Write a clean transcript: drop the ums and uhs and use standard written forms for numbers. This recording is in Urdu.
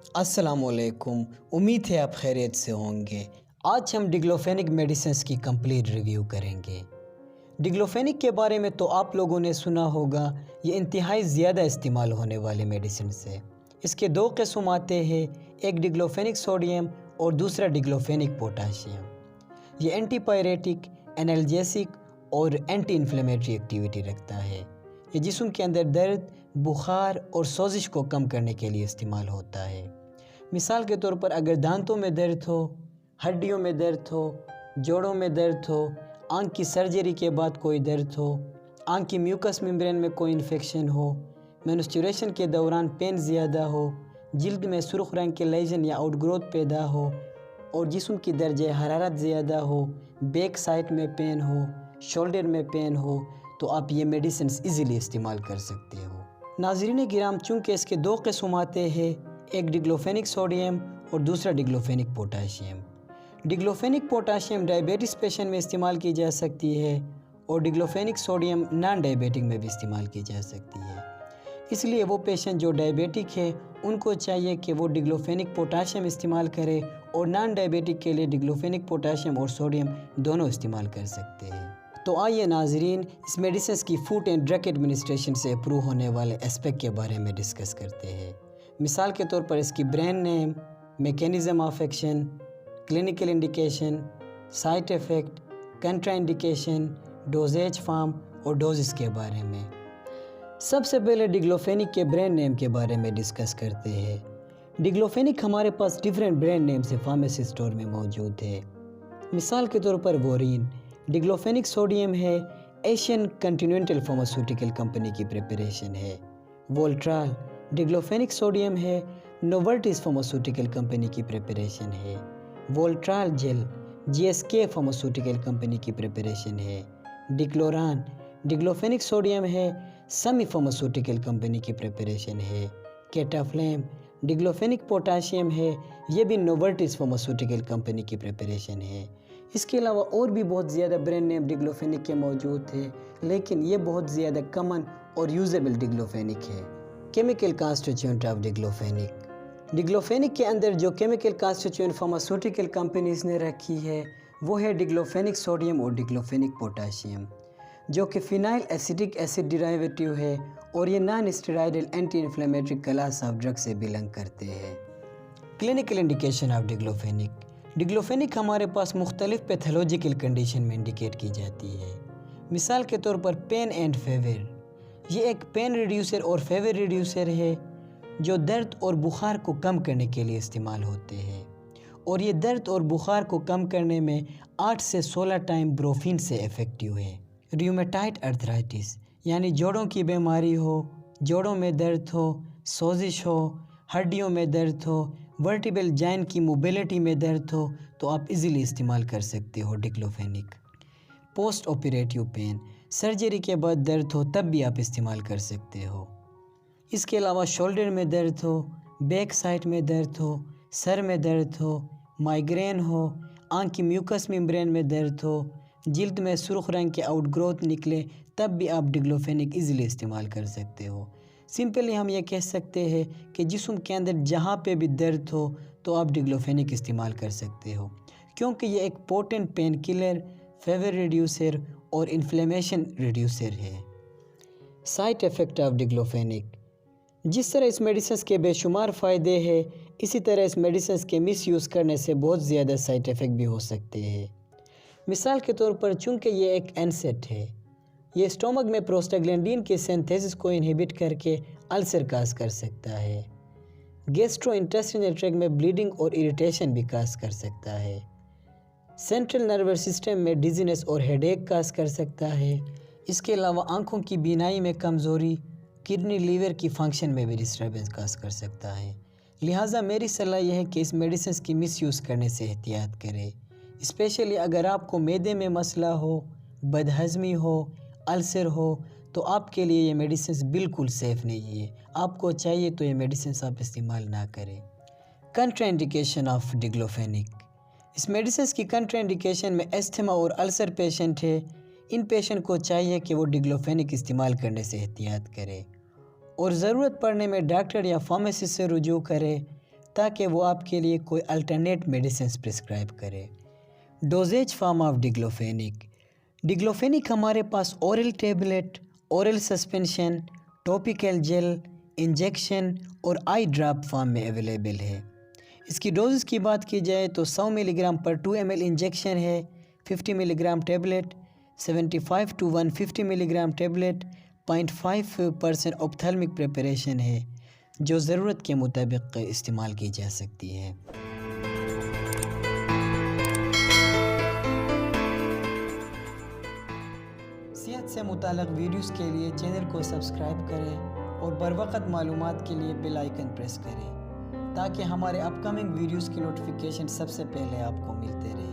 السلام علیکم، امید ہے آپ خیریت سے ہوں گے۔ آج ہم ڈکلوفینک میڈیسنز کی کمپلیٹ ریویو کریں گے۔ ڈکلوفینک کے بارے میں تو آپ لوگوں نے سنا ہوگا، یہ انتہائی زیادہ استعمال ہونے والے میڈیسنز ہے۔ اس کے دو قسم آتے ہیں، ایک ڈکلوفینک سوڈیم اور دوسرا ڈکلوفینک پوٹاشیم۔ یہ اینٹی پائریٹک، انالجیسک اور اینٹی انفلیمیٹری ایکٹیویٹی رکھتا ہے۔ یہ جسم کے اندر درد، بخار اور سوزش کو کم کرنے کے لیے استعمال ہوتا ہے۔ مثال کے طور پر اگر دانتوں میں درد ہو، ہڈیوں میں درد ہو، جوڑوں میں درد ہو، آنکھ کی سرجری کے بعد کوئی درد ہو، آنکھ کی میوکس ممبرین میں کوئی انفیکشن ہو، مینسٹریشن کے دوران پین زیادہ ہو، جلد میں سرخ رنگ کے لیجن یا آؤٹ گروتھ پیدا ہو اور جسم کی درجہ حرارت زیادہ ہو، بیک سائڈ میں پین ہو، شولڈر میں پین ہو، تو آپ یہ میڈیسنز ایزیلی استعمال کر سکتے ہو۔ ناظرین گرام، چونکہ اس کے دو قسم آتے ہیں، ایک ڈکلوفینک سوڈیم اور دوسرا ڈکلوفینک پوٹاشیم۔ ڈکلوفینک پوٹاشیم ڈائبٹیز پیشنٹ میں استعمال کی جا سکتی ہے اور ڈکلوفینک سوڈیم نان ڈائبیٹک میں بھی استعمال کی جا سکتی ہے۔ اس لیے وہ پیشنٹ جو ڈائبیٹک ہے ان کو چاہیے کہ وہ ڈکلوفینک پوٹاشیم استعمال کرے، اور نان ڈائبیٹک کے لیے ڈکلوفینک پوٹاشیم اور سوڈیم دونوں استعمال کر سکتے ہیں۔ تو آئیے ناظرین، اس میڈیسنز کی فوڈ اینڈ ڈرگ ایڈمنسٹریشن سے اپروو ہونے والے اسپیکٹ کے بارے میں ڈسکس کرتے ہیں۔ مثال کے طور پر اس کی brand name, mechanism of action, clinical indication, side effect, contraindication, dosage form اور ڈوزز کے بارے میں۔ سب سے پہلے ڈکلوفینک کے برانڈ نیم کے بارے میں ڈسکس کرتے ہیں۔ ڈکلوفینک ہمارے پاس ڈیفرنٹ برانڈ نیم سے فارمیسی اسٹور میں موجود ہے۔ مثال کے طور پر وورین، ڈکلوفینک سوڈیم ہے، ایشین کنٹیننٹل فارماسیوٹیکل کمپنی کی پریپریشن ہے۔ وولٹرال، ڈکلوفینک سوڈیم ہے، نوورٹس فارماسیوٹیکل کمپنی کی پریپریشن ہے۔ وولٹرال جیل، جی ایس کے فارماسیوٹیکل کمپنی کی پریپریشن ہے۔ ڈکلوران، ڈکلوفینک سوڈیم ہے، سمی فارماسیوٹیکل کمپنی کی پریپریشن ہے۔ کیٹافلیم، ڈکلوفینک پوٹاشیم ہے، یہ بھی نوورٹس فارماسیوٹیکل کمپنی کی پریپریشن ہے۔ اس کے علاوہ اور بھی بہت زیادہ برانڈ نیم ڈکلوفینک کے موجود تھے، لیکن یہ بہت زیادہ کامن اور یوزیبل ڈکلوفینک ہے۔ کیمیکل کانسٹیٹیوئنٹ آف ڈکلوفینک، ڈکلوفینک کے اندر جو کیمیکل کانسٹیٹیوئنٹ فارماسیوٹیکل کمپنیز نے رکھی ہے وہ ہے ڈکلوفینک سوڈیم اور ڈکلوفینک پوٹاشیم، جو کہ فینائل ایسیڈک ایسڈ ڈیرائیویٹیو ہے اور یہ non steroidal anti inflammatory class of drug سے بلانگ کرتے ہیں۔ Clinical indication of diclofenac, diclofenac ہمارے پاس مختلف پیتھولوجیکل کنڈیشن میں انڈیکیٹ کی جاتی ہے۔ مثال کے طور پر پین اینڈ فیور، یہ ایک پین ریڈیوسر اور فیور ریڈیوسر ہے جو درد اور بخار کو کم کرنے کے لیے استعمال ہوتے ہیں، اور یہ درد اور بخار کو کم کرنے میں 8 سے 16 ٹائم بروفین سے افیکٹیو ہے۔ ریومیٹائڈ ارتھرائٹس، یعنی جوڑوں کی بیماری ہو، جوڑوں میں درد ہو، سوزش ہو، ہڈیوں میں درد ہو، ورٹیبل جوائنٹ کی موبیلٹی میں درد ہو، تو آپ ایزیلی استعمال کر سکتے ہو ڈکلوفینک۔ پوسٹ آپریٹیو پین، سرجری کے بعد درد ہو تب بھی آپ استعمال کر سکتے ہو۔ اس کے علاوہ شولڈر میں درد ہو، بیک سائڈ میں درد ہو، سر میں درد ہو، مائیگرین ہو، آنکھ کی میوکس ممبرین میں درد ہو، جلد میں سرخ رنگ کے آؤٹ گروتھ نکلے، تب بھی آپ ڈکلوفینک ایزیلی استعمال کر سکتے ہو۔ سمپلی ہم یہ کہہ سکتے ہیں کہ جسم کے اندر جہاں پہ بھی درد ہو تو آپ ڈکلوفینک استعمال کر سکتے ہو، کیونکہ یہ ایک potent pain colour, fever reducer اور انفلیمیشن ریڈیوسر ہے۔ سائٹ ایفیکٹ آف ڈکلوفینک، جس طرح اس میڈیسنز کے بے شمار فائدے ہیں، اسی طرح اس میڈیسنز کے مس یوز کرنے سے بہت زیادہ سائٹ ایفیکٹ بھی ہو سکتے ہیں۔ مثال کے طور پر چونکہ یہ ایک انسیٹ ہے، یہ اسٹومک میں پروسٹاگلینڈین کے سینتھیسس کو انہیبٹ کر کے السر کاز کر سکتا ہے۔ گیسٹرو انٹسٹینل ٹریکٹ میں بلیڈنگ اور اریٹیشن بھی کاز کر سکتا ہے۔ سینٹرل نروس سسٹم میں ڈیزینس اور ہیڈ ایک کاز کر سکتا ہے۔ اس کے علاوہ آنکھوں کی بینائی میں کمزوری، کڈنی لیور کی فنکشن میں بھی ڈسٹربنس کاز کر سکتا ہے۔ لہٰذا میری صلاح یہ ہے کہ اس میڈیسنز کی مس یوز کرنے سے احتیاط کرے، اسپیشلی اگر آپ کو معدے میں مسئلہ ہو، بدہضمی ہو، السر ہو، تو آپ کے لیے یہ میڈیسنز بالکل سیف نہیں ہے۔ آپ کو چاہیے تو یہ میڈیسنز آپ استعمال نہ کریں۔ کنٹرا انڈیکیشن آف ڈکلوفینک، اس میڈیسنز کی کنٹرا انڈیکیشن میں استھما اور السر پیشنٹ ہے، ان پیشنٹ کو چاہیے کہ وہ ڈکلوفینک استعمال کرنے سے احتیاط کرے اور ضرورت پڑنے میں ڈاکٹر یا فارمیسسٹ سے رجوع کرے۔ تاکہ وہ آپ کے لیے کوئی الٹرنیٹ میڈیسنس پرسکرائب کرے۔ Dosage form of diclofenac. Diclofenac ہمارے پاس oral tablet, oral suspension, topical gel, injection اور آئی ڈراپ فارم میں اویلیبل ہے۔ اس کی ڈوزز کی بات کی جائے تو 100 ملی گرام پر 2 ml انجیکشن ہے، 50 ملی گرام ٹیبلٹ، 75 to 150 ملی گرام ٹیبلٹ، 0.5% اوپتھلمک پریپریشن ہے جو ضرورت کے مطابق استعمال کی جا سکتی ہے۔ صحت سے متعلق ویڈیوز کے لیے چینل کو سبسکرائب کریں اور بروقت معلومات کے لیے بیل آئیکن پریس کریں تاکہ ہمارے اپ کمنگ ویڈیوز کی نوٹیفیکیشن سب سے پہلے آپ کو ملتے رہے۔